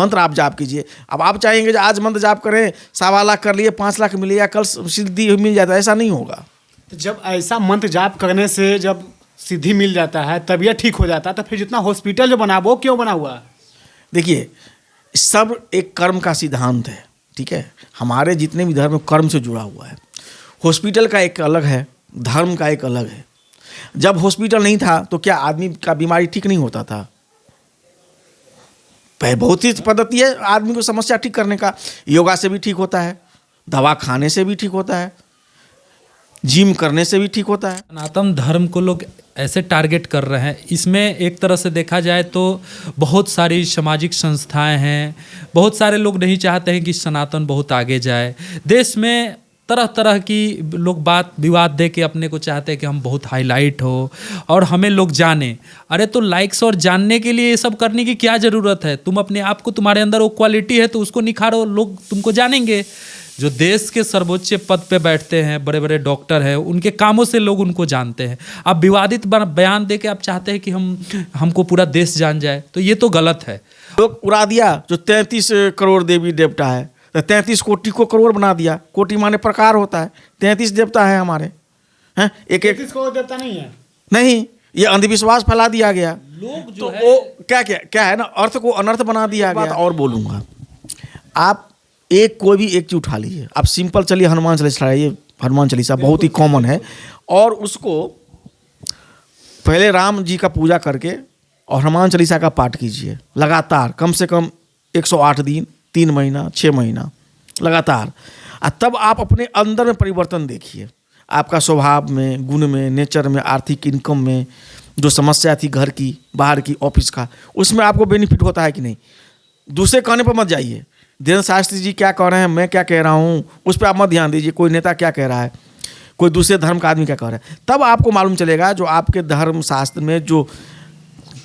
मंत्र आप जाप कीजिए। अब आप चाहेंगे कि आज मंत्र जाप करें, 1.25 लाख कर लिए, 5 लाख मिले या कल सिद्धि मिल जाता है, ऐसा नहीं होगा। तो जब ऐसा मंत्र जाप करने से जब सिद्धि मिल जाता है, तबीयत ठीक हो जाता है, तो फिर जितना हॉस्पिटल जो बना वो क्यों बना हुआ है? देखिए, सब एक कर्म का सिद्धांत है, ठीक है। हमारे जितने भी धर्म कर्म से जुड़ा हुआ है। हॉस्पिटल का एक अलग है, धर्म का एक अलग है। जब हॉस्पिटल नहीं था तो क्या आदमी का बीमारी ठीक नहीं होता था? बहुत ही पद्धति है आदमी को समस्या ठीक करने का। योगा से भी ठीक होता है, दवा खाने से भी ठीक होता है, जिम करने से भी ठीक होता है। सनातन धर्म को लोग ऐसे टारगेट कर रहे हैं, इसमें एक तरह से देखा जाए तो बहुत सारी सामाजिक संस्थाएं हैं, बहुत सारे लोग नहीं चाहते हैं कि सनातन बहुत आगे जाए। देश में तरह तरह की लोग बात विवाद दे के अपने को चाहते हैं कि हम बहुत हाईलाइट हो और हमें लोग जाने। अरे तो लाइक्स और जानने के लिए ये सब करने की क्या ज़रूरत है? तुम अपने आप को, तुम्हारे अंदर वो क्वालिटी है तो उसको निखारो, लोग तुमको जानेंगे। जो देश के सर्वोच्च पद पे बैठते हैं, बड़े बड़े डॉक्टर हैं, उनके कामों से लोग उनको जानते हैं। आप विवादित बयान दे के आप चाहते हैं कि हमको पूरा देश जान जाए, तो ये तो गलत है। लोग उड़ा दिया जो 33 करोड़ देवी देवता है, तो 33 कोटि को करोड़ बना दिया। कोटि माने प्रकार होता है, 33 देवता है हमारे, हैं एक 33 करोड़ देवता नहीं है। नहीं, ये अंधविश्वास फैला दिया गया। लोग जो तो है वो क्या है ना, अर्थ को अनर्थ बना दिया गया। और बोलूँगा, आप कोई भी एक चीज उठा लीजिए, आप सिंपल चलिए हनुमान चालीसा चलाइए। हनुमान चालीसा बहुत ही कॉमन है, और उसको पहले राम जी का पूजा करके और हनुमान चालीसा का पाठ कीजिए लगातार, कम से कम 108 दिन, 3 महीना, 6 महीना लगातार। तब आप अपने अंदर में परिवर्तन देखिए, आपका स्वभाव में, गुण में, नेचर में, आर्थिक इनकम में, जो समस्या थी घर की, बाहर की, ऑफिस का, उसमें आपको बेनिफिट होता है कि नहीं। दूसरे कहने पर मत जाइए, धीरेन्द्र शास्त्री जी क्या कह रहे हैं, मैं क्या कह रहा हूँ, उस पर आप मत ध्यान दीजिए। कोई नेता क्या कह रहा है, कोई दूसरे धर्म का आदमी क्या कह रहा है, तब आपको मालूम चलेगा जो आपके धर्म शास्त्र में जो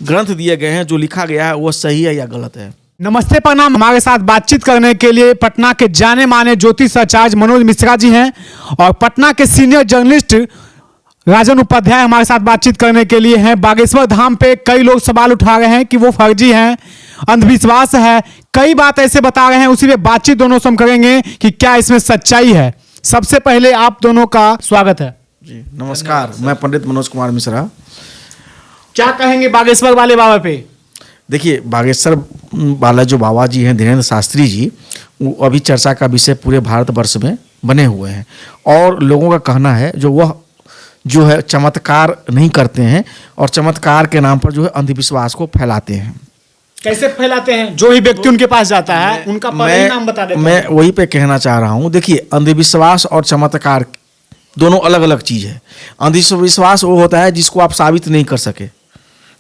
ग्रंथ दिए गए हैं, जो लिखा गया है, वो सही है या गलत है। नमस्ते, प्रणाम। हमारे साथ बातचीत करने के लिए पटना के जाने माने ज्योतिष आचार्य मनोज मिश्रा जी हैं, और पटना के सीनियर जर्नलिस्ट राजन उपाध्याय हमारे साथ बातचीत करने के लिए हैं। बागेश्वर धाम पे कई लोग सवाल उठा रहे हैं कि वो फर्जी हैं, अंधविश्वास है, कई बात ऐसे बता रहे हैं। उसी पे बातचीत दोनों से हम करेंगे कि क्या इसमें सच्चाई है। सबसे पहले आप दोनों का स्वागत है जी। नमस्कार, मैं पंडित मनोज कुमार मिश्रा। क्या कहेंगे बागेश्वर वाले बाबा पे? देखिए, बागेश्वर वाला जो बाबा जी हैं, धीरेन्द्र शास्त्री जी, वो अभी चर्चा का विषय पूरे भारतवर्ष में बने हुए हैं, और लोगों का कहना है जो है चमत्कार नहीं करते हैं, और चमत्कार के नाम पर जो है अंधविश्वास को फैलाते हैं। कैसे फैलाते हैं? जो ही व्यक्ति उनके पास जाता है उनका परिणाम बता देते हैं। मैं वही पे कहना चाह रहा हूँ। देखिए, अंधविश्वास और चमत्कार दोनों अलग अलग चीज़ है। अंधविश्वास वो होता है जिसको आप साबित नहीं कर सके,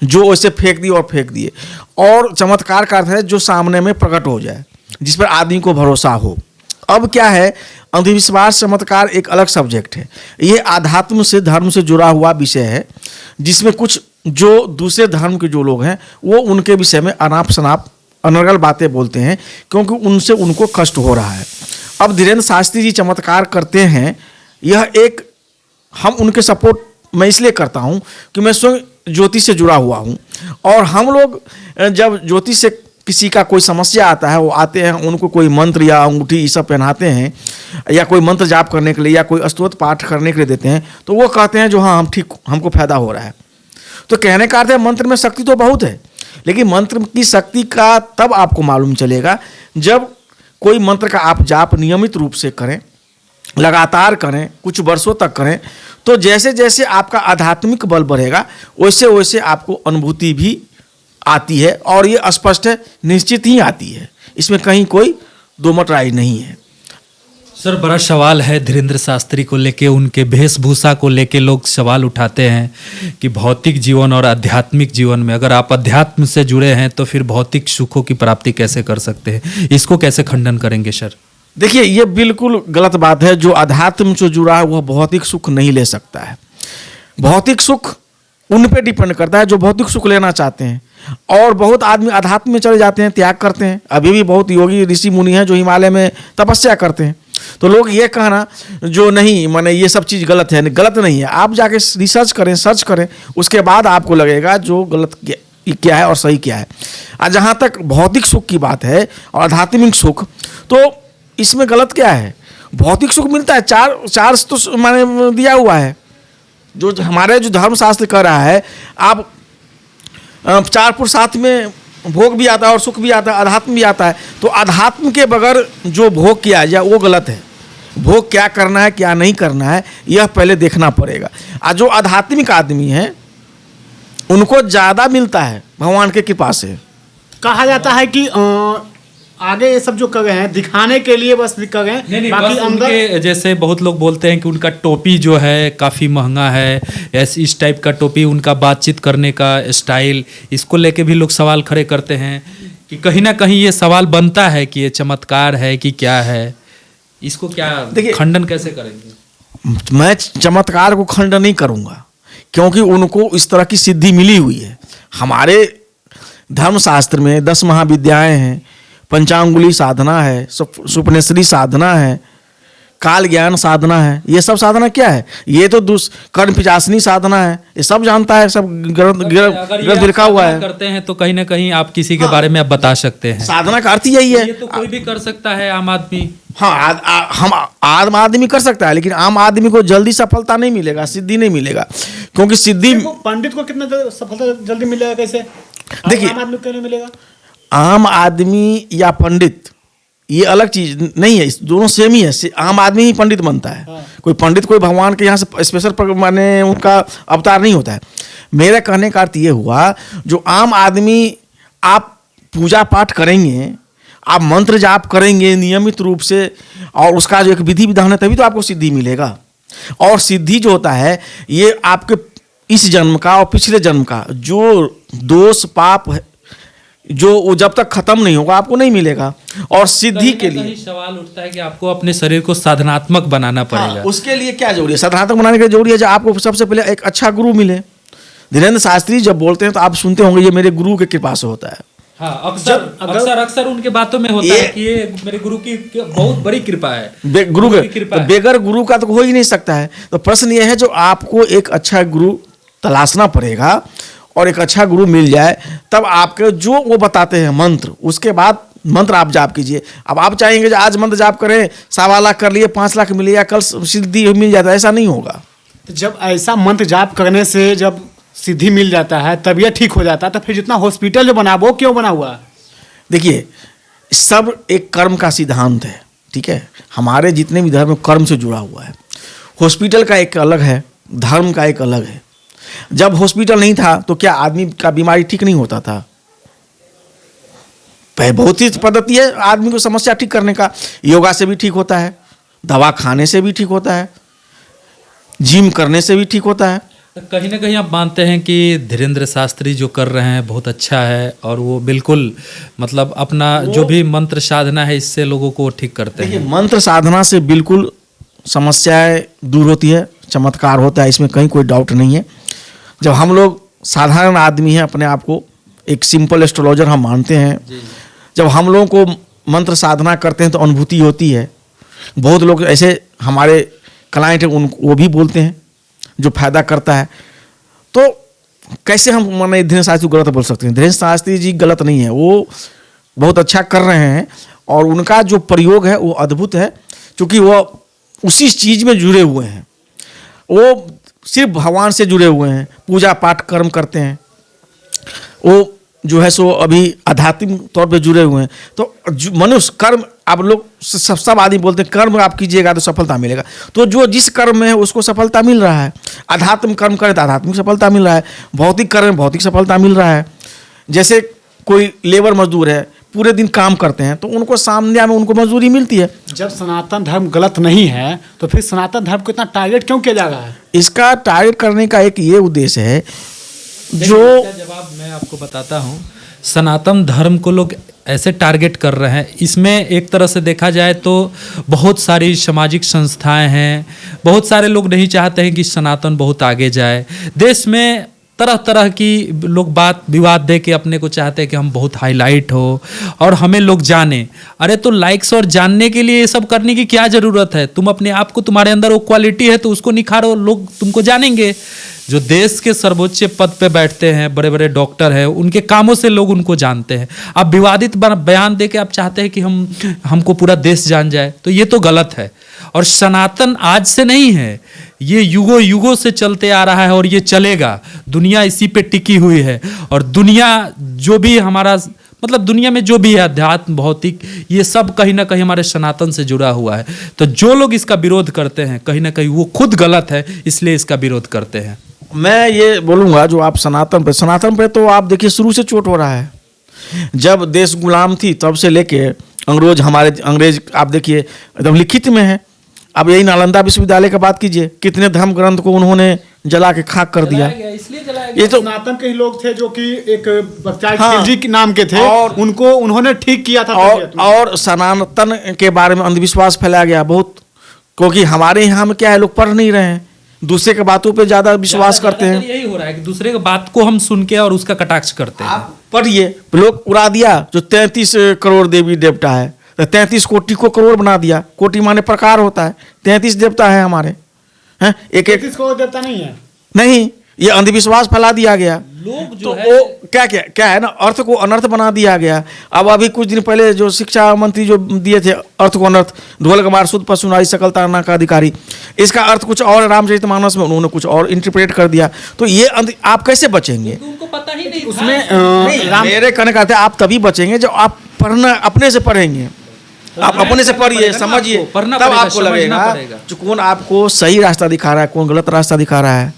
जो वैसे फेंक दिए और फेंक दिए, और चमत्कार का अर्थ है जो सामने में प्रकट हो जाए, जिस पर आदमी को भरोसा हो। अब क्या है, अंधविश्वास चमत्कार एक अलग सब्जेक्ट है। ये आध्यात्म से, धर्म से जुड़ा हुआ विषय है, जिसमें कुछ जो दूसरे धर्म के जो लोग हैं वो उनके विषय में अनाप शनाप अनर्गल बातें बोलते हैं, क्योंकि उनसे उनको कष्ट हो रहा है। अब धीरेन्द्र शास्त्री जी चमत्कार करते हैं, यह एक, हम उनके सपोर्ट मैं इसलिए करता हूँ कि मैं स्वयं ज्योतिष से जुड़ा हुआ हूँ, और हम लोग जब ज्योतिष से किसी का कोई समस्या आता है, वो आते हैं, उनको कोई मंत्र या अंगूठी ये सब पहनाते हैं, या कोई मंत्र जाप करने के लिए या कोई स्तोत्र पाठ करने के लिए देते हैं, तो वो कहते हैं जो हाँ हम ठीक, हमको फायदा हो रहा है। तो कहने का अर्थ है मंत्र में शक्ति तो बहुत है, लेकिन मंत्र की शक्ति का तब आपको मालूम चलेगा जब कोई मंत्र का आप जाप नियमित रूप से करें, लगातार करें, कुछ वर्षों तक करें, तो जैसे जैसे आपका आध्यात्मिक बल बढ़ेगा वैसे वैसे आपको अनुभूति भी आती है, और ये स्पष्ट है, निश्चित ही आती है, इसमें कहीं कोई दोमत राय नहीं है। सर, बड़ा सवाल है धीरेन्द्र शास्त्री को लेके, उनके वेशभूषा को लेके लोग सवाल उठाते हैं कि भौतिक जीवन और आध्यात्मिक जीवन में, अगर आप अध्यात्म से जुड़े हैं तो फिर भौतिक सुखों की प्राप्ति कैसे कर सकते हैं? इसको कैसे खंडन करेंगे सर? देखिए, ये बिल्कुल गलत बात है। जो अध्यात्म से जुड़ा है वह भौतिक सुख नहीं ले सकता है। भौतिक सुख उन पे डिपेंड करता है जो भौतिक सुख लेना चाहते हैं, और बहुत आदमी अध्यात्म में चले जाते हैं, त्याग करते हैं। अभी भी बहुत योगी ऋषि मुनि हैं जो हिमालय में तपस्या करते हैं। तो लोग ये कहना जो नहीं, माने ये सब चीज़ गलत है, गलत नहीं है। आप जाके रिसर्च करें, सर्च करें, उसके बाद आपको लगेगा जो गलत क्या है और सही क्या है। और जहाँ तक भौतिक सुख की बात है और आध्यात्मिक सुख, तो इसमें गलत क्या है? भौतिक सुख मिलता है, चार तो मैंने दिया हुआ है। जो हमारे जो धर्मशास्त्र कह रहा है, आप 4 पुरुषार्थ में भोग भी आता है और सुख भी आता है, अध्यात्म भी आता है। तो अध्यात्म के बगैर जो भोग किया जाए वो गलत है। भोग क्या करना है क्या नहीं करना है यह पहले देखना पड़ेगा। और जो आध्यात्मिक आदमी है उनको ज़्यादा मिलता है भगवान के कृपा से। कहा जाता है कि आगे ये सब जो कर रहे हैं दिखाने के लिए बस कर रहे हैं, नहीं बाकी बस अंदर उनके जैसे बहुत लोग बोलते हैं कि उनका टोपी जो है काफ़ी महंगा है, ऐसे इस टाइप का टोपी, उनका बातचीत करने का स्टाइल, इसको लेके भी लोग सवाल खड़े करते हैं कि कहीं ना कहीं ये सवाल बनता है कि ये चमत्कार है कि क्या है। इसको क्या खंडन कैसे करेंगे? मैं चमत्कार को खंडन नहीं करूँगा, क्योंकि उनको इस तरह की सिद्धि मिली हुई है। हमारे धर्मशास्त्र में 10 महाविद्याएं हैं, पंचांगुली साधना है, सुपनेश्वरी साधना है, काल ज्ञान साधना है। ये सब साधना क्या है? ये तो कर्म पिचासनी साधना है, ये सब जानता है, सब ग्रंथ लिखा हुआ है। करते हैं तो कहीं ना कहीं आप किसी के बारे में आप बता सकते हैं। साधना का अर्थ यही है। ये तो कोई भी कर सकता है, आम आदमी। हाँ, हम आम आदमी कर सकता है, लेकिन आम आदमी को जल्दी सफलता नहीं मिलेगा, सिद्धि नहीं मिलेगा। क्योंकि सिद्धि पंडित को कितना सफलता जल्दी मिलेगा? कैसे? देखिए, आम आदमी को नहीं मिलेगा। आम आदमी या पंडित ये अलग चीज नहीं है, दोनों सेम ही है। आम आदमी ही पंडित बनता है। हाँ। कोई पंडित कोई भगवान के यहाँ से स्पेशल माने उनका अवतार नहीं होता है। मेरा कहने का अर्थ ये हुआ, जो आम आदमी आप पूजा पाठ करेंगे, आप मंत्र जाप करेंगे नियमित रूप से, और उसका जो एक विधि विधान है, तभी तो आपको सिद्धि मिलेगा। और सिद्धि जो होता है ये आपके इस जन्म का और पिछले जन्म का जो दोष पाप है, जो वो जब तक खत्म नहीं होगा आपको नहीं मिलेगा। और सिद्धि के लिए सवाल उठता है कि आपको अपने शरीर को साधनात्मक बनाना पड़ेगा। हाँ, उसके लिए क्या जरूरी है? साधनात्मक बनाने के जरूरी है जो आपको सबसे पहले एक अच्छा गुरु मिले। धीरेन्द्र शास्त्री जब बोलते हैं तो आप सुनते होंगे, ये मेरे गुरु के कृपा से होता है। हाँ, अक्सर उनके बातों में होता है कि ये मेरे गुरु की बहुत बड़ी कृपा है। गुरु की कृपा है। बेगर गुरु का तो हो ही नहीं सकता है। तो प्रश्न ये है, जो आपको एक अच्छा गुरु तलाशना पड़ेगा, और एक अच्छा गुरु मिल जाए तब आपके जो वो बताते हैं मंत्र, उसके बाद मंत्र आप जाप कीजिए। अब आप चाहेंगे जो आज मंत्र जाप करें, 1.25 लाख कर लिए 5 लाख मिले या कल सिद्धि मिल जाता है, ऐसा नहीं होगा। तो जब ऐसा मंत्र जाप करने से जब सिद्धि मिल जाता है, तबीयत ठीक हो जाता है, तो फिर जितना हॉस्पिटल जो बना वो क्यों बना हुआ? देखिए, सब एक कर्म का सिद्धांत है, ठीक है। हमारे जितने भी धर्म कर्म से जुड़ा हुआ है। हॉस्पिटल का एक अलग है, धर्म का एक अलग है। जब हॉस्पिटल नहीं था तो क्या आदमी का बीमारी ठीक नहीं होता था? बहुत ही पद्धति है आदमी को समस्या ठीक करने का। योगा से भी ठीक होता है, दवा खाने से भी ठीक होता है, जिम करने से भी ठीक होता है। कहीं ना कहीं आप मानते हैं कि धीरेन्द्र शास्त्री जो कर रहे हैं बहुत अच्छा है, और वो बिल्कुल मतलब अपना जो भी मंत्र साधना है इससे लोगों को ठीक करते हैं। देखिए, मंत्र साधना से बिल्कुल समस्याएं दूर होती है, चमत्कार होता है, इसमें कहीं कोई डाउट नहीं है। जब हम लोग साधारण आदमी हैं, अपने आप को एक सिंपल एस्ट्रोलॉजर हम मानते हैं, जब हम लोगों को मंत्र साधना करते हैं तो अनुभूति होती है। बहुत लोग ऐसे हमारे क्लाइंट हैं, वो भी बोलते हैं जो फायदा करता है। तो कैसे हम माने धीरेन्द्र शास्त्री गलत बोल सकते हैं? धीरेन्द्र शास्त्री जी गलत नहीं है, वो बहुत अच्छा कर रहे हैं, और उनका जो प्रयोग है वो अद्भुत है, क्योंकि वो उसी चीज़ में जुड़े हुए हैं। वो सिर्फ भगवान से जुड़े हुए हैं, पूजा पाठ कर्म करते हैं। वो जो है सो अभी आध्यात्मिक तौर पे जुड़े हुए हैं। तो मनुष्य कर्म, आप लोग सब आदमी बोलते हैं कर्म आप कीजिएगा तो सफलता मिलेगा। तो जो जिस कर्म में है उसको सफलता मिल रहा है। आध्यात्म कर्म करे तो आध्यात्मिक सफलता मिल रहा है, भौतिक कर्म में भौतिक सफलता मिल रहा है। जैसे कोई लेबर मजदूर है, पूरे दिन काम करते हैं, तो उनको सामने में उनको मजदूरी मिलती है। जब सनातन धर्म गलत नहीं है तो फिर सनातन धर्म को इतना टारगेट क्यों किया जा रहा है? इसका टारगेट करने का एक ये उद्देश्य है, जो जवाब मैं आपको बताता हूँ। सनातन धर्म को लोग ऐसे टारगेट कर रहे हैं, इसमें एक तरह से देखा जाए तो बहुत सारी सामाजिक संस्थाएं हैं, बहुत सारे लोग नहीं चाहते हैं कि सनातन बहुत आगे जाए। देश में तरह तरह की लोग बात विवाद दे के अपने को चाहते हैं कि हम बहुत हाईलाइट हो और हमें लोग जाने। अरे तो लाइक्स और जानने के लिए ये सब करने की क्या ज़रूरत है? तुम अपने आप को, तुम्हारे अंदर वो क्वालिटी है तो उसको निखारो, लोग तुमको जानेंगे। जो देश के सर्वोच्च पद पे बैठते हैं, बड़े बड़े डॉक्टर हैं, उनके कामों से लोग उनको जानते हैं। आप विवादित बयान दे के आप चाहते हैं कि हमको पूरा देश जान जाए, तो ये तो गलत है। और सनातन आज से नहीं है, ये युगों युगों से चलते आ रहा है और ये चलेगा। दुनिया इसी पे टिकी हुई है। और दुनिया जो भी हमारा मतलब दुनिया में जो भी है अध्यात्म, भौतिक, ये सब कहीं ना कहीं हमारे सनातन से जुड़ा हुआ है। तो जो लोग इसका विरोध करते हैं कहीं ना कहीं वो खुद गलत है, इसलिए इसका विरोध करते हैं। मैं ये बोलूँगा जो आप सनातन पे तो आप देखिए शुरू से चोट हो रहा है। जब देश गुलाम थी तब से लेके अंग्रेज आप देखिए एकदम लिखित में है। अब यही नालंदा विश्वविद्यालय का बात कीजिए, कितने धर्म ग्रंथ को उन्होंने जला के खाक कर दिया। ये तो सनातन के ही लोग थे जो कि एक बच्चा खिलजी के नाम के थे, और उनको उन्होंने ठीक किया था। और सनातन के बारे में अंधविश्वास फैलाया गया बहुत, क्योंकि हमारे यहाँ में क्या है, लोग पढ़ नहीं रहे हैं, दूसरे के बातों पे ज्यादा विश्वास करते हैं। यही हो रहा है कि दूसरे के बात को हम सुन के और उसका कटाक्ष करते हैं। आप पढ़िए, लोग उड़ा दिया जो 33 करोड़ देवी देवता है, 33 कोटि को करोड़ बना दिया। कोटि माने प्रकार होता है, 33 देवता है हमारे हैं, एक 33 करोड़ देवता नहीं है। नहीं, ये अंधविश्वास फैला दिया गया। लोग जो तो है वो क्या है ना, अर्थ को अनर्थ बना दिया गया। अब अभी कुछ दिन पहले जो शिक्षा मंत्री जो दिए थे, अर्थ को अनर्थ, ढोल कमार शुद्ध पशु नारी सकल तारणा का अधिकारी, इसका अर्थ कुछ और, रामचरितमानस में उन्होंने कुछ और इंटरप्रेट कर दिया। तो ये आप कैसे बचेंगे? उनको पता ही नहीं उसमें मेरे कहने का अर्थ है, आप तभी बचेंगे जब आप पढ़ना अपने से पढ़ेंगे। आप अपने से पढ़िए, समझिए, तब आपको लगेगा जो कौन आपको सही रास्ता दिखा रहा है, कौन गलत रास्ता दिखा रहा है।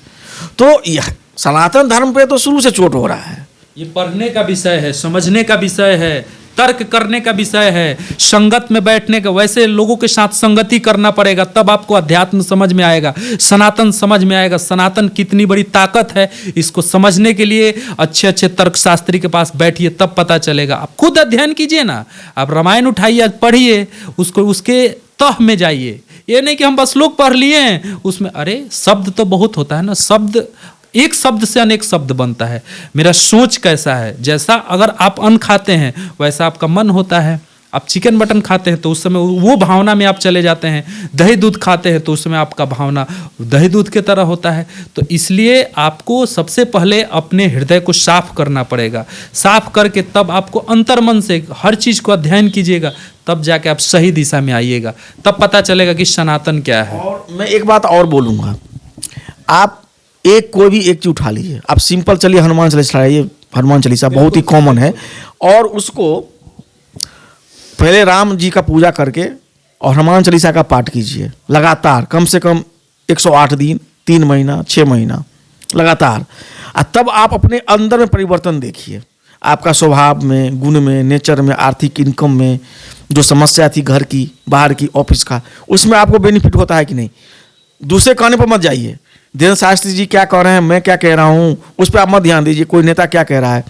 तो यह सनातन धर्म पे तो शुरू से चोट हो रहा है। ये पढ़ने का विषय है, समझने का विषय है, तर्क करने का विषय है, संगत में बैठने का। वैसे लोगों के साथ संगति करना पड़ेगा, तब आपको अध्यात्म समझ में आएगा, सनातन समझ में आएगा। सनातन कितनी बड़ी ताकत है, इसको समझने के लिए अच्छे अच्छे तर्कशास्त्री के पास बैठिए, तब पता चलेगा। आप खुद अध्ययन कीजिए ना, आप रामायण उठाइए, पढ़िए, उसको उसके तह में जाइए। ये नहीं कि हम बस लोग पढ़ लिए हैं उसमें, अरे शब्द तो बहुत होता है ना, शब्द, एक शब्द से अनेक शब्द बनता है। मेरा सोच कैसा है, जैसा अगर आप अन्न खाते हैं वैसा आपका मन होता है। आप चिकन मटन खाते हैं तो उस समय वो भावना में आप चले जाते हैं। दही दूध खाते हैं तो उस समय आपका भावना दही दूध की तरह होता है। तो इसलिए आपको सबसे पहले अपने हृदय को साफ करना पड़ेगा। साफ करके तब आपको अंतर्मन से हर चीज़ को अध्ययन कीजिएगा, तब जाके आप सही दिशा में आइएगा, तब पता चलेगा कि सनातन क्या है। और मैं एक बात और बोलूँगा, आप कोई भी एक चीज उठा लीजिए, आप सिंपल चलिए हनुमान चालीसा, ये हनुमान चालीसा बहुत ही कॉमन है, और उसको पहले राम जी का पूजा करके और हनुमान चालीसा का पाठ कीजिए लगातार, कम से कम 108 दिन, 3 महीना, 6 महीना लगातार। तब आप अपने अंदर में परिवर्तन देखिए, आपका स्वभाव में, गुण में, नेचर में, आर्थिक इनकम में, जो समस्या थी घर की, बाहर की, ऑफिस का, उसमें आपको बेनिफिट होता है कि नहीं। दूसरे कहने पर मत जाइए, देवेंद्र शास्त्री जी क्या कह रहे हैं, मैं क्या कह रहा हूँ, उस पर आप मत ध्यान दीजिए। कोई नेता क्या कह रहा है,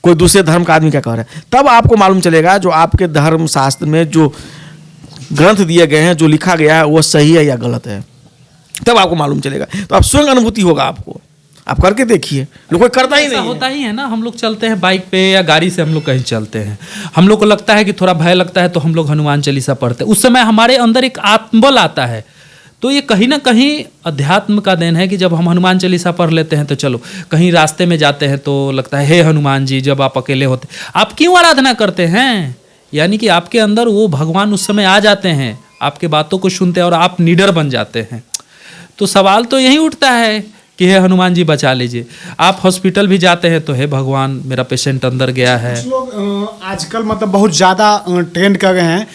कोई दूसरे धर्म का आदमी क्या कह रहा है, तब आपको मालूम चलेगा जो आपके धर्म शास्त्र में जो ग्रंथ दिए गए हैं, जो लिखा गया है, वो सही है या गलत है, तब आपको मालूम चलेगा। तो आप स्वयं अनुभूति होगा आपको, आप करके देखिए। लोग कोई करता ही नहीं होता ही है ना। हम लोग चलते हैं बाइक पे या गाड़ी से, हम लोग कहीं चलते हैं, हम लोग को लगता है कि थोड़ा भय लगता है, तो हम लोग हनुमान चालीसा पढ़ते हैं। उस समय हमारे अंदर एक आत्मबल आता है। तो ये कहीं ना कहीं अध्यात्म का देन है कि जब हम हनुमान चालीसा पढ़ लेते हैं तो चलो कहीं रास्ते में जाते हैं तो लगता है हे हनुमान जी। जब आप अकेले होते, आप क्यों आराधना करते हैं, यानी कि आपके अंदर वो भगवान उस समय आ जाते हैं, आपके बातों को सुनते हैं और आप निडर बन जाते हैं। तो सवाल तो यही उठता है कि हे हनुमान जी बचा लीजिए। आप हॉस्पिटल भी जाते हैं तो हे भगवान मेरा पेशेंट अंदर गया है। कुछ लोग आजकल मतलब बहुत ज़्यादा ट्रेंड कर रहे हैं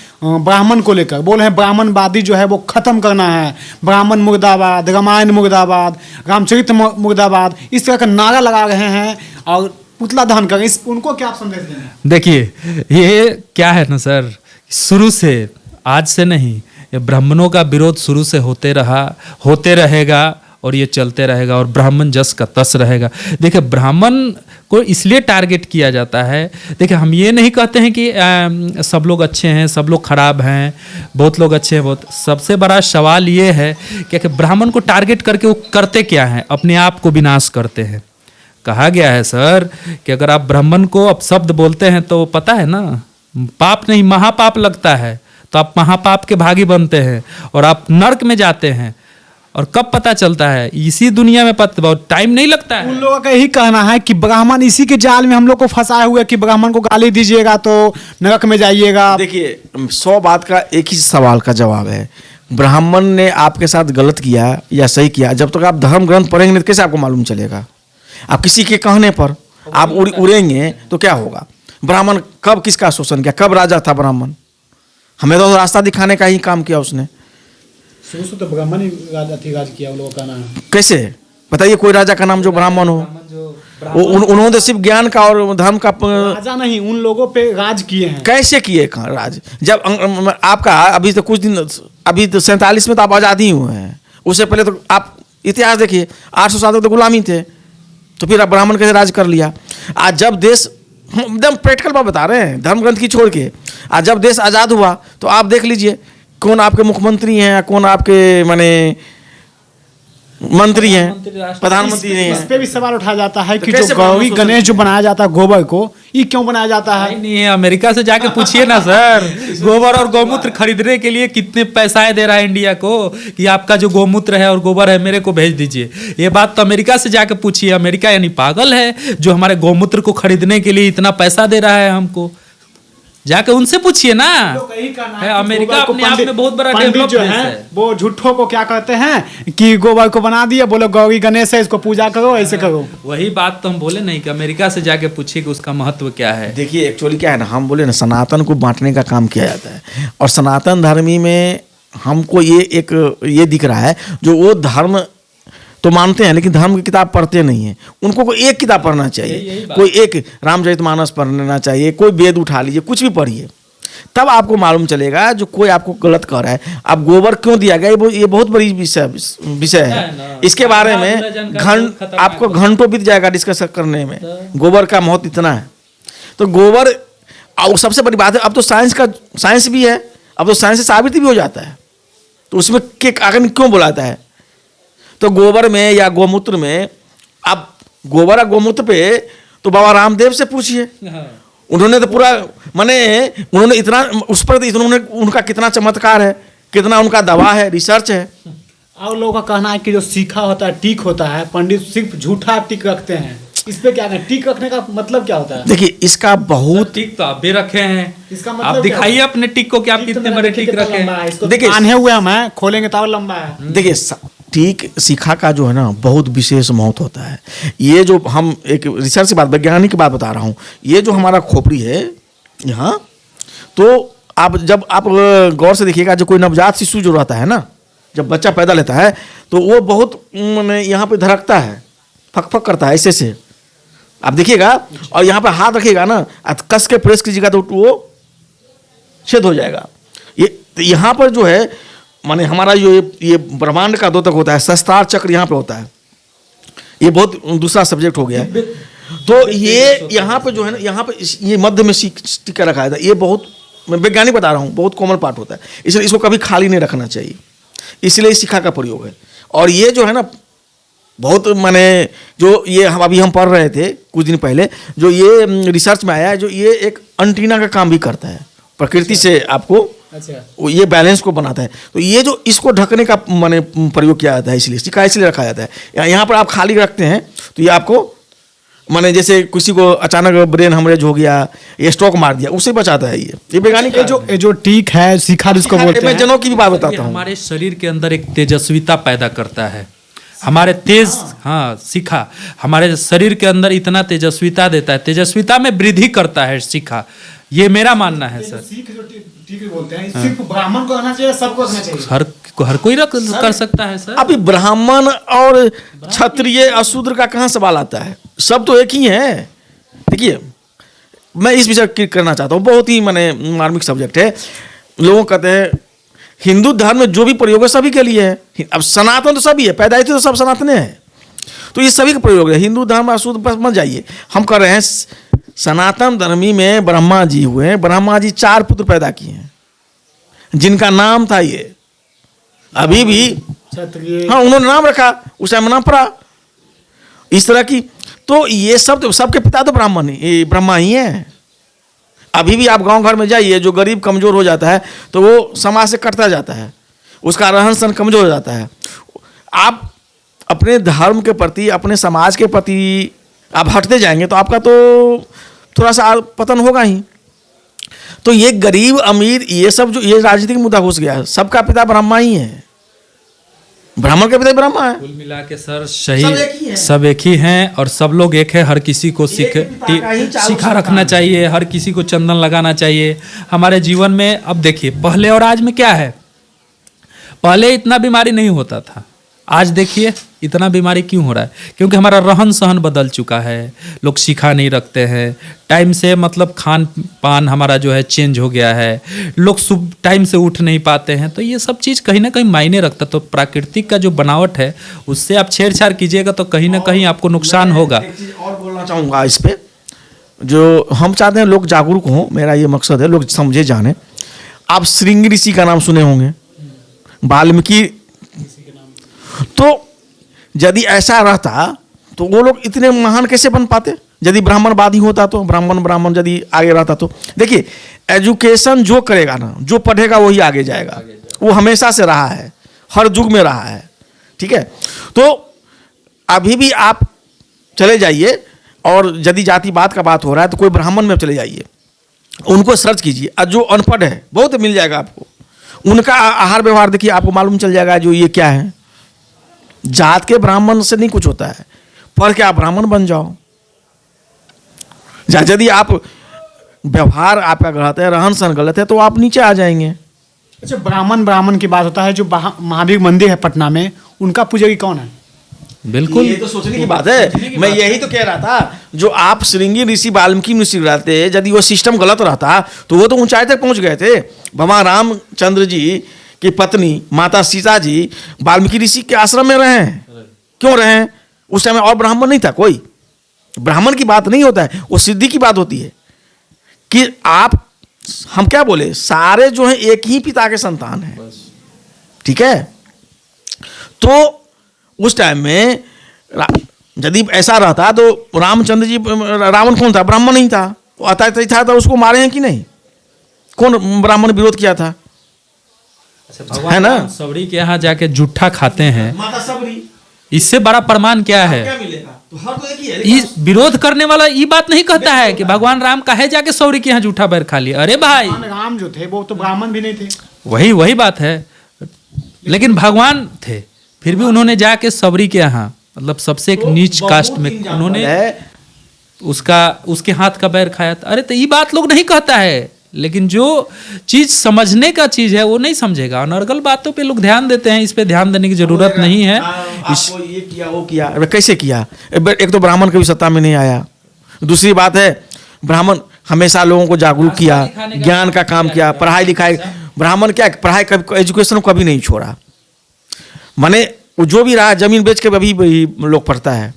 ब्राह्मण को लेकर, बोल रहे हैं ब्राह्मणवादी जो है वो खत्म करना है, ब्राह्मण मुर्दाबाद, रामायण मुर्दाबाद, रामचरित मुर्दाबाद, इस तरह का नारा लगा रहे हैं और पुतला दहन कर। इस उनको क्या आप संदेश देंगे? देखिए ये क्या है ना सर, शुरू से, आज से नहीं, ये ब्राह्मणों का विरोध शुरू से होते रहा, होते रहेगा और ये चलते रहेगा और ब्राह्मण जस का तस रहेगा। देखिए ब्राह्मण को इसलिए टारगेट किया जाता है, देखिए हम ये नहीं कहते हैं कि सब लोग अच्छे हैं, सब लोग खराब हैं, बहुत लोग अच्छे हैं, बहुत। सबसे बड़ा सवाल ये है कि ब्राह्मण को टारगेट करके वो करते क्या हैं, अपने आप को विनाश करते हैं। कहा गया है सर कि अगर आप ब्राह्मण को अपशब्द बोलते हैं तो पता है ना, पाप नहीं महापाप लगता है, तो आप महापाप के भागी बनते हैं और आप नर्क में जाते हैं। और कब पता चलता है? इसी दुनिया में पता, बहुत टाइम नहीं लगता उन है। लोगों का यही कहना है कि ब्राह्मण इसी के जाल में हम लोग को फंसाए हुए कि ब्राह्मण को गाली दीजिएगा तो नरक में जाइएगा। देखिए 100 बात का एक ही सवाल का जवाब है, ब्राह्मण ने आपके साथ गलत किया या सही किया, जब तक आप धर्म ग्रंथ पढ़ेंगे नहीं तो कैसे आपको मालूम चलेगा? आप किसी के कहने पर आप उड़ेंगे तो क्या होगा? ब्राह्मण कब किसका शोषण किया? कब राजा था ब्राह्मण? हमें तो रास्ता दिखाने का ही काम किया उसने। शुरू से तो ब्राह्मण ही राज किया, उन लोगों का कहना है। कैसे बताइए कोई राजा का नाम जो ब्राह्मण हो? उन्होंने तो सिर्फ ज्ञान का और धर्म का राजा नहीं, उन लोगों पे राज किए हैं। कैसे किए राज? जब आपका अभी तो कुछ दिन, अभी तो 47 में तो आप आज़ादी हुए हैं, उससे पहले तो आप इतिहास देखिए 800 साल तक तो गुलामी थे, तो फिर आप ब्राह्मण कैसे राज कर लिया? आज जब देश, हम एकदम प्रैक्टिकल बात बता रहे हैं, धर्म ग्रंथ की छोड़ के, आज जब देश आज़ाद हुआ तो आप देख लीजिए कौन आपके मुख्यमंत्री हैं, कौन आपके माने मंत्री हैं, प्रधानमंत्री इस हैं। पे भी सवाल उठाया जाता है तो कि कैसे जो गौरी ब्राह्मण गणेश जो बनाया जाता है गोबर को, ये क्यों बनाया जाता है? नहीं है, अमेरिका से जाके पूछिए ना सर, गोबर और गौमूत्र खरीदने के लिए कितने पैसा दे रहा है इंडिया को कि आपका जो गौमूत्र है और गोबर है मेरे को भेज दीजिए। ये बात तो अमेरिका से जाके पूछिए। अमेरिका यानी पागल है जो हमारे गौमूत्र को खरीदने के लिए इतना पैसा दे रहा है हमको? जाके उनसे पूछिए ना। है अमेरिका अपने आप में बहुत बड़ा डेवलप जो है वो झूठों को क्या कहते हैं कि गोबर को बना दिया, बोलो गौरी गणेश है, इसको पूजा करो, ऐसे करो। वही बात तो हम बोले नहीं कि अमेरिका से जाके पूछिए कि उसका महत्व क्या है। देखिए एक्चुअली क्या है ना, हम बोले ना सनातन को बांटने का काम किया जाता है, और सनातन धर्मी में हमको ये दिख रहा है जो वो धर्म तो मानते हैं लेकिन धर्म की किताब पढ़ते नहीं हैं। उनको कोई एक किताब पढ़ना चाहिए, कोई एक रामचरितमानस पढ़ना चाहिए, कोई वेद उठा लीजिए, कुछ भी पढ़िए, तब आपको मालूम चलेगा जो कोई आपको गलत कर रहा है। अब गोबर क्यों दिया गया, ये बहुत बड़ी विषय है। इसके बारे में आपको घंटों बीत जाएगा डिस्कस करने में। गोबर का महत्व इतना है, तो गोबर, और सबसे बड़ी बात है अब तो साइंस भी है, अब तो साइंस से साबित भी हो जाता है, तो उसमें आखिर क्यों बुलाता है? तो गोबर में या गोमूत्र में, अब गोबर और गोमूत्र पे तो बाबा रामदेव से पूछिए, उन्होंने तो पूरा माने उन्होंने इतना उस पर इन्होंने, उनका कितना चमत्कार है, कितना उनका दवा है, रिसर्च है। और लोगों का कहना है कि जो सीखा होता है, टीक होता है, पंडित सिर्फ झूठा टीक रखते हैं। इस पे क्या है, टीक रखने का मतलब क्या होता है? देखिए इसका बहुत, टिक तो आप भी रखे हैं, इसका मतलब आप दिखाइए अपने टिक को कि आप कितने बड़े टिक रखे हैं। देखिए आने हुए हम हैं, खोलेंगे तो और लंबा है। देखिए ठीक सीखा का जो है ना बहुत विशेष महत्व होता है। ये जो हम एक रिसर्च की बात, वैज्ञानिक की बात बता रहा हूँ, ये जो हमारा खोपड़ी है यहाँ, तो जब आप गौर से देखिएगा, जो कोई नवजात शिशु जो रहता है ना, जब बच्चा पैदा लेता है तो वो बहुत मैंने यहाँ पे धड़कता है, फक फक करता है ऐसे से, आप देखिएगा, और यहाँ पे हाथ रखिएगा ना, कस के प्रेस कीजिएगा तो वो छेद हो जाएगा। ये यहाँ पर जो है माने हमारा जो ये ब्रह्मांड का द्योतक होता है, सहस्त्रार चक्र यहाँ पे होता है, ये बहुत दूसरा सब्जेक्ट हो गया है। तो ये यहाँ पे जो है ना, यहाँ पे ये मध्य में टीका रखा था, ये बहुत, मैं वैज्ञानिक बता रहा हूँ, बहुत कोमल पार्ट होता है, इसलिए इसको कभी खाली नहीं रखना चाहिए, इसलिए इस शिखा का प्रयोग है। और ये जो है ना बहुत माने जो ये हम पढ़ रहे थे कुछ दिन पहले, जो ये रिसर्च में आया है, जो ये एक एंटीना का काम भी करता है, प्रकृति से आपको ये बैलेंस को बनाता है। तो ये जो इसको ढकने का माने प्रयोग किया जाता है, इसलिए सिक्का इसलिए रखा जाता है। यहाँ पर आप खाली रखते हैं तो ये आपको माने जैसे किसी को अचानक ब्रेन हेमरेज हो गया, ये स्ट्रोक मार दिया, उससे बचाता है। ये वैज्ञानिक जो टीक है, शिखा जिसको बोलते हैं, मैं जनों की भी बात बताता हूँ, हमारे शरीर के अंदर एक तेजस्विता पैदा करता है। हमारे शिखा हमारे शरीर के अंदर इतना तेजस्विता देता है, तेजस्विता में वृद्धि करता है शिखा। ये मेरा मानना है सर। ठीक बोलते हैं, सिर्फ ब्राह्मण को आना चाहिए, सबको आना चाहिए, हर कोई कर सकता है सर। अभी ब्राह्मण और क्षत्रिय अशूद्र का कहाँ सवाल आता है, सब तो एक ही है। देखिए मैं इस विषय करना चाहता हूँ, बहुत ही माने मार्मिक सब्जेक्ट है। लोग कहते हैं हिंदू धर्म में जो भी प्रयोग है सभी के लिए है। अब सनातन तो सभी है, पैदाइश तो सब सनातन है, तो ये सभी का प्रयोग है। हिंदू धर्म अशुद्ध पर मत जाइए, हम कर रहे हैं सनातन धर्मी में ब्रह्मा जी हुए हैं, ब्रह्मा जी 4 पुत्र पैदा किए हैं जिनका नाम था ये, अभी भी हाँ उन्होंने नाम रखा, उस टाइम नाम पड़ा इस तरह की। तो ये सब सबके पिता तो ब्राह्मण ही ब्रह्मा ही है। अभी भी आप गांव घर में जाइए, जो गरीब कमजोर हो जाता है तो वो समाज से कटता जाता है, उसका रहन सहन कमजोर हो जाता है। आप अपने धर्म के प्रति, अपने समाज के प्रति आप हटते जाएंगे तो आपका तो थोड़ा सा पतन होगा ही। तो ये गरीब अमीर ये सब जो ये राजनीतिक मुद्दा घुस गया है, सबका पिता ब्रह्मा ही है, ब्राह्मण का पिता ब्रह्मा है। कुल मिला के सर सब एक ही हैं और सब लोग एक है। हर किसी को सीखा रखना चाहिए, हर किसी को चंदन लगाना चाहिए हमारे जीवन में। अब देखिए पहले और आज में क्या है, पहले इतना बीमारी नहीं होता था, आज देखिए इतना बीमारी क्यों हो रहा है? क्योंकि हमारा रहन सहन बदल चुका है, लोग सीखा नहीं रखते हैं टाइम से, मतलब खान पान हमारा जो है चेंज हो गया है, लोग सुबह टाइम से उठ नहीं पाते हैं। तो ये सब चीज़ कहीं ना कहीं मायने रखता। तो प्राकृतिक का जो बनावट है उससे आप छेड़छाड़ कीजिएगा तो कहीं ना कहीं आपको नुकसान होगा। एक चीज़ और बोलना चाहूँगा इस पे, जो हम चाहते हैं लोग जागरूक हों, मेरा ये मकसद है लोग समझे जाने। आप श्रृंगी ऋषि का नाम सुने होंगे, वाल्मीकि। तो यदि ऐसा रहता तो वो लोग इतने महान कैसे बन पाते? यदि ब्राह्मणवादी होता तो, ब्राह्मण यदि आगे रहता तो। देखिए एजुकेशन जो करेगा ना, जो पढ़ेगा वही आगे जाएगा, वो हमेशा से रहा है, हर युग में रहा है, ठीक है। तो अभी भी आप चले जाइए और यदि जातिवाद का बात हो रहा है तो कोई ब्राह्मण में चले जाइए, उनको सर्च कीजिए, और जो अनपढ़ है बहुत मिल जाएगा आपको, उनका आहार व्यवहार देखिए, आपको मालूम चल जाएगा जो ये क्या है। जात के ब्राह्मण से नहीं कुछ होता है, पढ़ के आप ब्राह्मण बन जाओ। यदि आप व्यवहार आपका गलत है, रहन सहन गलत है, तो आप नीचे आ जाएंगे। अच्छा, ब्राह्मण की बात होता है, जो महावीर मंदिर है पटना में, उनका पुजारी कौन है? बिल्कुल, ये तो सोचने की बात है। मैं यही तो कह रहा था, जो आप श्रृंगी ऋषि वाल्मीकि ऋषि रहते, यदि वो सिस्टम गलत रहता तो वो तो ऊंचाई तक पहुंच गए थे। भगवान रामचंद्र जी की पत्नी माता सीता जी वाल्मीकि ऋषि के आश्रम में रहे हैं। क्यों रहे? उस टाइम और ब्राह्मण नहीं था, कोई ब्राह्मण की बात नहीं होता है, वो सिद्धि की बात होती है कि आप, हम क्या बोले, सारे जो हैं एक ही पिता के संतान हैं, ठीक है। तो उस टाइम में यदि ऐसा रहता तो रामचंद्र जी, रावण कौन था? ब्राह्मण नहीं था, वो आता था तो उसको मारे हैं कि नहीं? कौन ब्राह्मण विरोध किया था? है ना, सबरी के यहाँ जाके जूठा खाते हैं, माता सबरी, इससे बड़ा प्रमाण क्या है? क्या मिलेगा? तो हर तो एक ही है। इस विरोध करने वाला ये बात नहीं कहता है कि भगवान राम काहे जाके सौरी के यहाँ जूठा बैर खा लिया। अरे भाई, राम जो थे वो तो ब्राह्मण भी नहीं थे। वही बात है, लेकिन भगवान थे, फिर भी उन्होंने जाके सबरी के यहाँ, मतलब सबसे एक नीच कास्ट में, उन्होंने उसके हाथ का बैर खाया था। अरे तो ये बात लोग नहीं कहता है, लेकिन जो चीज समझने का चीज है वो नहीं समझेगा। अनर्गल बातों पे लोग ध्यान देते हैं, इस पे ध्यान देने की जरूरत नहीं है। आपको ये किया वो किया, कैसे किया? एक तो ब्राह्मण कभी सत्ता में नहीं आया, दूसरी बात है ब्राह्मण हमेशा लोगों को जागरूक किया, ज्ञान का काम किया, पढ़ाई लिखाई। ब्राह्मण क्या पढ़ाई, एजुकेशन को कभी नहीं छोड़ा, माने जो भी रहा जमीन बेच के अभी लोग पढ़ता है।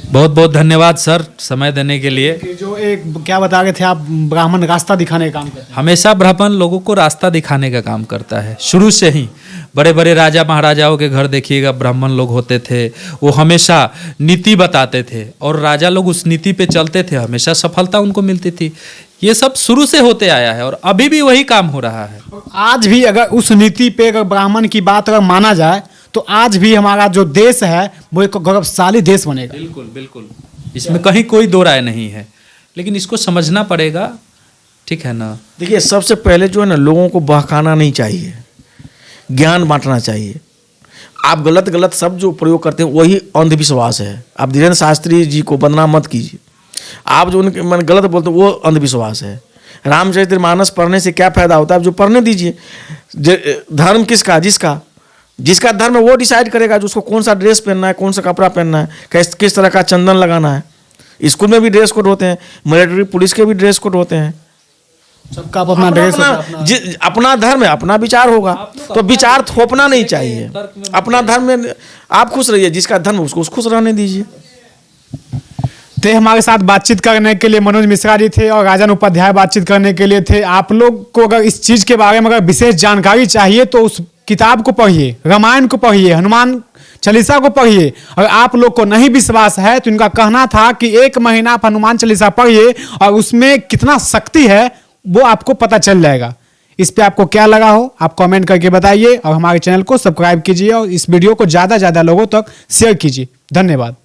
बहुत बहुत धन्यवाद सर समय देने के लिए। कि जो एक क्या बता रहे थे आप, ब्राह्मण रास्ता दिखाने का काम करते हैं। हमेशा ब्राह्मण लोगों को रास्ता दिखाने का काम करता है, शुरू से ही। बड़े बड़े राजा महाराजाओं के घर देखिएगा, ब्राह्मण लोग होते थे, वो हमेशा नीति बताते थे और राजा लोग उस नीति पे चलते थे, हमेशा सफलता उनको मिलती थी। ये सब शुरू से होते आया है और अभी भी वही काम हो रहा है। आज भी अगर उस नीति पे अगर ब्राह्मण की बात अगर माना जाए तो आज भी हमारा जो देश है वो एक गौरवशाली देश बनेगा। बिल्कुल बिल्कुल, इसमें कहीं कोई दो राय नहीं है, लेकिन इसको समझना पड़ेगा, ठीक है ना। देखिए सबसे पहले जो है ना, लोगों को बहकाना नहीं चाहिए, ज्ञान बांटना चाहिए। आप गलत शब्द जो प्रयोग करते हैं वही अंधविश्वास है। आप धीरेन्द्र शास्त्री जी को बदनाम मत कीजिए, आप जो उनके मन गलत बोलते हैं वो अंधविश्वास है। रामचरितमानस पढ़ने से क्या फायदा होता है? आप जो पढ़ने दीजिए। धर्म किसका? जिसका धर्म है वो डिसाइड करेगा जो उसको कौन सा ड्रेस पहनना है, कौन सा कपड़ा पहनना है, किस तरह का चंदन लगाना है। स्कूल में भी ड्रेस कोड होते हैं, मिलिट्री पुलिस के भी ड्रेस कोड होते हैं। सबका अपना ड्रेस होता है, अपना धर्म है, अपना विचार होगा, तो विचार थोपना नहीं चाहिए। अपना धर्म में आप खुश रहिए, जिसका धर्म उसको खुश रहने दीजिए। थे हमारे साथ बातचीत करने के लिए मनोज मिश्रा जी थे और राजन उपाध्याय बातचीत करने के लिए थे। आप लोग को अगर इस चीज़ के बारे में अगर विशेष जानकारी चाहिए तो उस किताब को पढ़िए, रामायण को पढ़िए, हनुमान चालीसा को पढ़िए। और आप लोग को नहीं विश्वास है तो इनका कहना था कि 1 महीना आप हनुमान चालीसा पढ़िए और उसमें कितना शक्ति है वो आपको पता चल जाएगा। इस पे आपको क्या लगा हो आप कमेंट करके बताइए और हमारे चैनल को सब्सक्राइब कीजिए और इस वीडियो को ज़्यादा से ज़्यादा लोगों तक शेयर कीजिए। धन्यवाद।